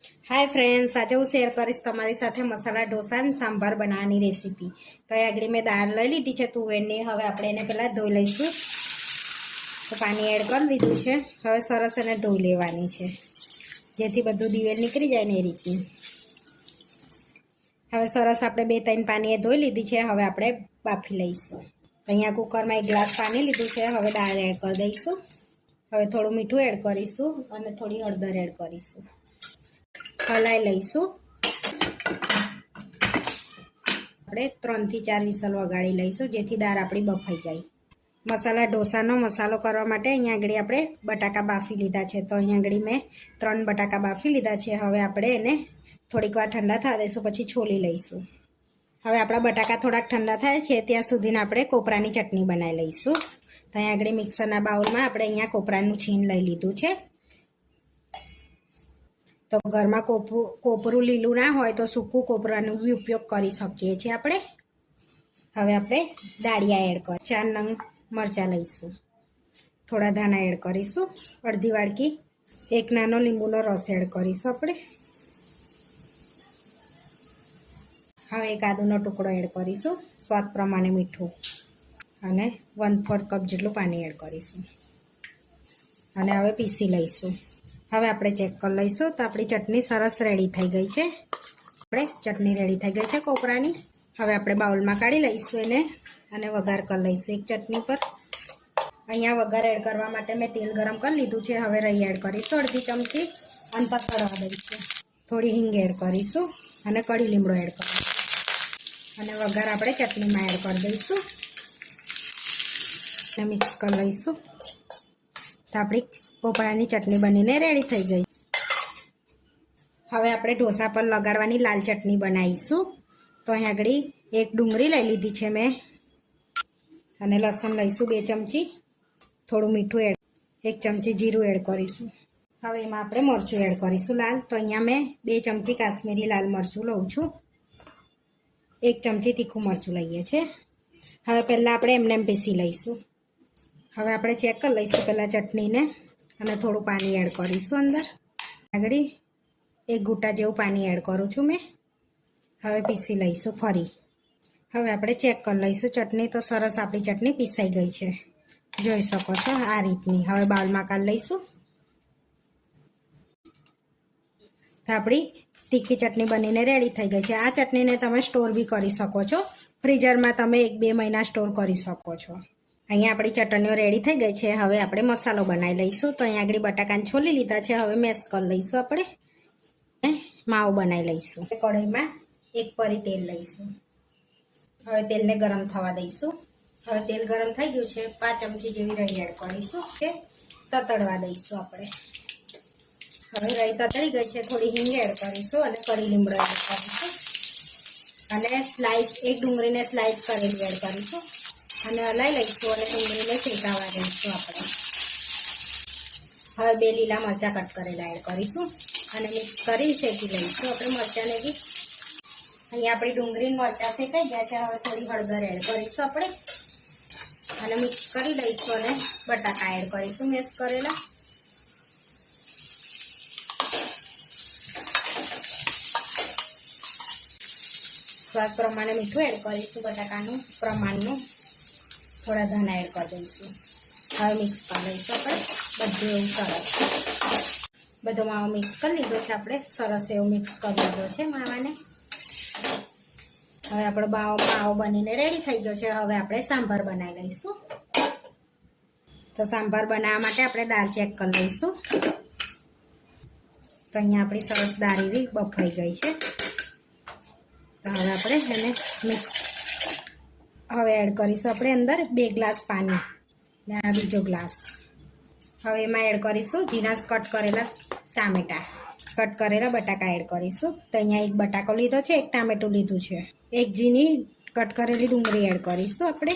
Hi friends, आज हूँ शेर करीश तमारी साथे मसाला ढोसा અને सांभार बनावવાની रेसिपी। तो આગળ મેં દાળ લઈ લીધી છે તુવેરની। હવે આપણે એને પહેલાં ધોઈ લઈશું। તો પાણી એડ કરી દીધું છે। હવે સરસ એને ધોઈ લેવાની છે, જેથી બધું દિવેલ નીકળી જાય ને એ રીતની। હવે સરસ આપણે 2-3 પાણીએ ધોઈ લીધી છે। હવે આપણે બાફી લઈશું। અહીંયા કુકરમાં 1 ગ્લાસ પાણી લીધું છે। હવે દાળ એડ કરી દઈશું। હવે થોડું મીઠું એડ કરીશું અને થોડી હળદર એડ કરીશું। હલાઈ લઈશું। આપણે 3 થી 4 વિસલ વગાડી લઈશું, જેથી દાળ આપણી બફાઈ જાય। મસાલા ઢોસાનો મસાલો કરવા માટે અહીંયા આગળ આપણે બટાકા બાફી લીધા છે। તો અહીંયા આગળ મેં 3 બટાકા બાફી લીધા છે। હવે આપણે એને થોડીક વાર ઠંડા થવા દઈશું, પછી છોલી લઈશું। હવે આપણા બટાકા થોડાક ઠંડા થાય છે ત્યાં સુધીને આપણે કોપરાની ચટણી બનાવી લઈશું। તો અહીંયા આગળ મિક્સરના બાઉલમાં આપણે અહીંયા કોપરાનું છીણ લઈ લીધું છે। तो घर में कोपरू लीलू ना हो तो सूकू कोपरानो भी उपयोग करी सकीए छीए आपणे। हवे आपणे दाळिया एड कर 4 नंग मरचा लईशुं, थोड़ा धाना एड करीशुं, अर्धी वाडकी 1 नानो લીંબુનો रस एड करीशुं आपणे। हवे 1 आदुनो टुकड़ो एड करीशुं, स्वाद प्रमाणे मीठुं अने 1/4 कप जेटलुं पाणी एड करीशुं अने हवे पीसी लईशुं। હવે આપણે ચેક કરી લઈશું। તો આપણી ચટણી સરસ રેડી થઈ ગઈ છે। આપણે ચટણી રેડી થઈ ગઈ છે કોપરાની। હવે આપણે બાઉલમાં કાઢી લઈશું એને અને વઘાર કરી લઈશું એક ચટણી પર। અહીંયા વઘાર એડ કરવા માટે મેં તેલ ગરમ કરી લીધું છે। હવે રઈ એડ કરીશું અડધી ચમચી અને તતડવા દઈશું। થોડી હિંગ એડ કરીશું અને કડી લીમડો એડ કરીશું અને વઘાર આપણે ચટણીમાં એડ કરી દઈશું અને મિક્સ કરી લઈશું। તો આપણી કોપરાની ચટણી બનીને રેડી થઈ ગઈ। હવે આપણે ઢોસા પર લગાડવાની લાલ ચટણી બનાવીશું। તો અહીં આગળ 1 ડુંગળી લઈ લીધી છે મેં અને લસણ લઈશું 2 ચમચી, થોડું મીઠું એડ, 1 ચમચી જીરું એડ કરીશું। હવે એમાં આપણે મરચું એડ કરીશું લાલ। તો અહીંયા મેં 2 ચમચી કાશ્મીરી લાલ મરચું લઉં છું, 1 ચમચી તીખું મરચું લઈએ છીએ। હવે પહેલાં આપણે એમને પીસી લઈશું। હવે આપણે ચેક કરી લઈશું પહેલાં ચટણીને અને થોડું પાણી એડ કરીશું અંદર। આગળ 1 ઘૂંટા જેવું પાણી એડ કરું છું મેં। હવે પીસી લઈશું ફરી। હવે આપણે ચેક કરી લઈશું ચટણી। તો સરસ આપણી ચટણી પીસાઈ ગઈ છે, જોઈ શકો છો આ રીતની। હવે બાઉલમાં કાઢી લઈશું। તો આપણી તીખી ચટણી બનીને રેડી થઈ ગઈ છે। આ ચટણીને તમે સ્ટોર બી કરી શકો છો, ફ્રીઝરમાં તમે 1-2 મહિના સ્ટોર કરી શકો છો। અહીંયા આપણી ચટણીઓ રેડી થઈ ગઈ છે। હવે આપણે મસાલો બનાવી લઈશું। તો અહીંયા આગળ બટાકાને છોલી લીધા છે। હવે મેશ કરી લઈશું આપણે, માવો બનાવી લઈશું। કઢાઈમાં 1 પરી તેલ લઈશું। હવે તેલને ગરમ થવા દઈશું। હવે તેલ ગરમ થઈ ગયું છે, 5 ચમચી જેવી રઈ એડ કરીશું કે તતડવા દઈશું આપણે। હવે રઈ તતડી ગઈ છે, થોડી હિંગ એડ કરીશું અને કડી લીમડો એડ કરીશું અને સ્લાઈસ 1 ડુંગળીને સ્લાઈસ કરેલી એડ કરીશું અને હલાઈ લઈશું અને ડુંગળીને શેકાવા દઈશું આપણે। હવે 2 લીલા મરચાં કટ કરેલા એડ કરીશું અને મિક્સ કરી શેકી લઈશું આપણે મરચાંને બી। અહીંયા આપણી ડુંગળી મરચાં શેકાઈ ગયા છે। હવે થોડી હળદર એડ કરીશું આપણે અને મિક્સ કરી લઈશું અને બટાકા એડ કરીશું મેશ કરેલા। સ્વાદ પ્રમાણે મીઠું એડ કરીશું, બટાકાનું પ્રમાણનું, थोड़ा धाना एड कर दईशुं। हवे मिक्स कर लईशुं આપણે બધું એવું સરસ બધો માવો મિક્સ કરી લીધો છે આપણે, સરસ એવું મિક્સ કરી લીધો છે માવાને। હવે આપણો માવો બનીને રેડી થઈ ગયો છે। હવે આપણે सांभार બનાવી લઈશું। તો सांभार બનાવવા માટે આપણે દાળ ચેક કરી લઈશું। તો અહીંયા આપણી સરસ દાળ એવી બફાઈ ગઈ છે। તો હવે આપણે એને મિક્સ હવે એડ કરીશું આપણે અંદર 2 ગ્લાસ પાણી ને આ બીજો ગ્લાસ। હવે એમાં એડ કરીશું ઝીણા કટ કરેલા ટામેટા, કટ કરેલા બટાકા એડ કરીશું। તો અહીંયા 1 બટાકો લીધો છે, 1 ટામેટું લીધું છે, 1 ઝીણી કટ કરેલી ડુંગળી એડ કરીશું આપણે।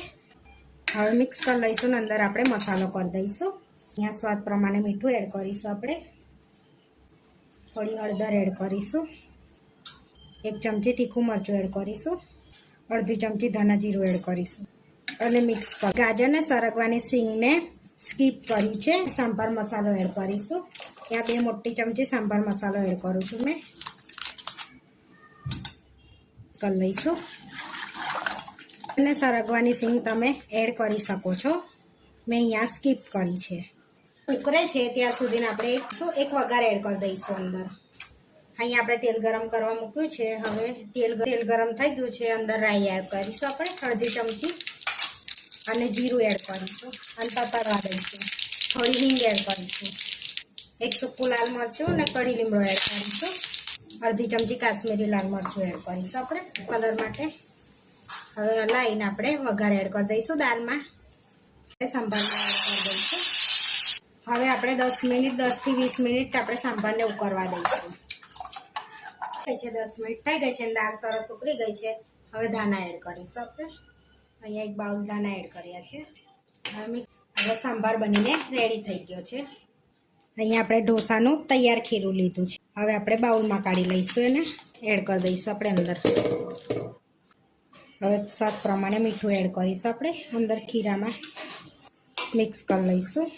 હવે મિક્સ કરી લઈશું ને અંદર આપણે મસાલો કરી દઈશું। અહીંયા સ્વાદ પ્રમાણે મીઠું એડ કરીશું આપણે, થોડી હળદર એડ કરીશું, 1 ચમચી તીખું મરચું એડ કરીશું, अर्धी चमची धाना जीरु एड करीशुं અને મિક્સ कर। गाजर ने सरगवानी सींग ने સ્કીપ કર્યું છે. સાંભાર મસાલો એડ કરીશું. ત્યાં 2 મોટી ચમચી સાંભાર મસાલો એડ કરું છું મેં. કરી લઈશું. અને સરગવાની સિંગ તમે એડ કરી શકો છો. મેં અહીંયા સ્કીપ કરી છે. ઉકળે છે ત્યાં સુધીને આપણે એક વઘાર એડ કરી દઈશું અંદર. અહીંયા આપણે તેલ ગરમ કરવા મૂક્યું છે. હવે તેલ ગરમ થઈ ગયું છે. અંદર રાઈ એડ કરીશું આપણે અડધી ચમચી અને જીરું એડ કરીશું અને તતરવા દઈશું. થોડી હિંગ એડ કરીશું. એક સૂકું લાલ મરચું અને કઢી લીમડો એડ કરીશું. અડધી ચમચી કાશ્મીરી લાલ મરચું એડ કરીશું આપણે કલર માટે. હવે હલાવીને આપણે વઘાર એડ કરી દઈશું દાળમાં. સંભાળમાં એડ કરી દઈશું. હવે આપણે 10 થી 20 મિનિટ આપણે સંભાળને ઉકળવા દઈશું. થઈ છે 10 મિનિટ થઈ ગઈ છે. દાળ સરસ ઉકળી ગઈ છે. હવે ધાણા એડ કરીશું આપણે. અહીંયા એક બાઉલ ધાણા એડ કર્યા છે. હવે સંભાર બનીને રેડી થઈ ગયો છે. અહીંયા આપણે ઢોસાનું તૈયાર ખીરું લીધું છે. હવે આપણે બાઉલમાં કાઢી લઈશું. એને એડ કરી દઈશું આપણે અંદર. હવે સ્વાદ પ્રમાણે મીઠું એડ કરીશું આપણે અંદર ખીરામાં. મિક્સ કરી લઈશું.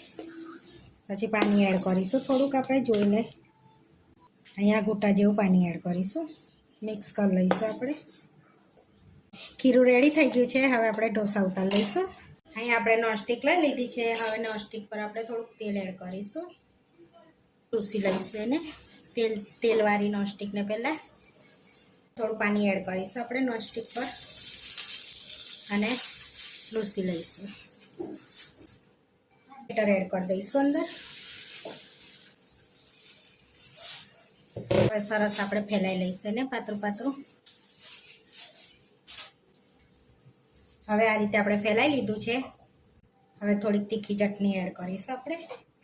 પછી પાણી એડ કરીશું થોડુંક આપણે જોઈને. અહીંયા ઘૂંટા જેવું પાણી એડ કરીશું. મિક્સ કરી લઈશું આપણે. ખીરું રેડી થઈ ગયું છે. હવે આપણે ઢોસા ઉતારી લઈશું. અહીંયા આપણે નોનસ્ટિક લઈ લીધી છે. હવે નોનસ્ટિક પર આપણે થોડુંક તેલ એડ કરીશું. લૂસી લઈશું એને. તેલવાળી નોનસ્ટિકને પહેલાં થોડું પાણી એડ કરીશું આપણે નોનસ્ટિક પર અને લૂસી લઈશું. બેટર એડ કરી દઈશું અંદર. હવે સરસ આપણે ફેલાઈ લઈશું એને પાતળું પાતળું. હવે આ રીતે આપણે ફેલાઈ લીધું છે. હવે થોડીક તીખી ચટણી એડ કરીશું આપણે.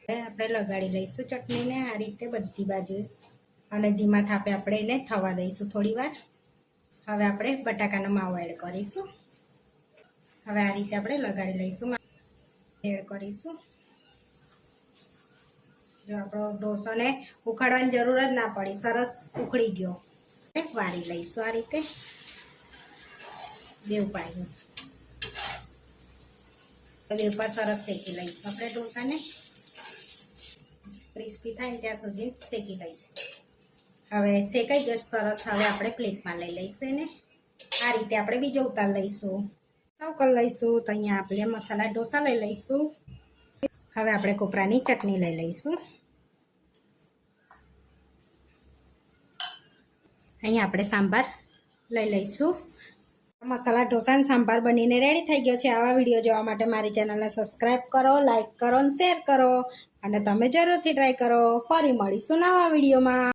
હવે આપણે લગાડી લઈશું ચટણીને આ રીતે બધી બાજુ અને ધીમા થાપે આપણે એને થવા દઈશું થોડી વાર. હવે આપણે બટાકાનો માવો એડ કરીશું. હવે આ રીતે આપણે લગાડી લઈશું. એડ કરીશું. જો આપણો ઢોસાને ઉખાડવાની જરૂર જ ના પડી. સરસ ઉખડી ગયો. વારી લઈશું આ રીતે બેઉ પાયું. બે ઉપર સરસ શેકી લઈશું આપણે ઢોસાને. ક્રિસ્પી થાય ને ત્યાં સુધી શેકી લઈશું. હવે શેકાઈ ગયો સરસ. હવે આપણે પ્લેટમાં લઈ લઈશું એને. આ રીતે આપણે બીજો ઉતાર લઈશું. સર્વ કરી લઈશું. તો અહીંયા આપણે મસાલા ઢોસા લઈ લઈશું. હવે આપણે કોપરાની ચટણી લઈ લઈશું. અહીંયા આપણે સાંભાર લઈ લઈશું. મસાલા ઢોસા અને સાંભાર બનીને રેડી થઈ ગયો છે. આવા વિડીયો જોવા માટે મારી ચેનલને સબસ્ક્રાઈબ કરો, લાઈક કરો અને શેર કરો અને તમે જરૂરથી ટ્રાય કરો. ફરી મળીશું નવા વિડીયોમાં.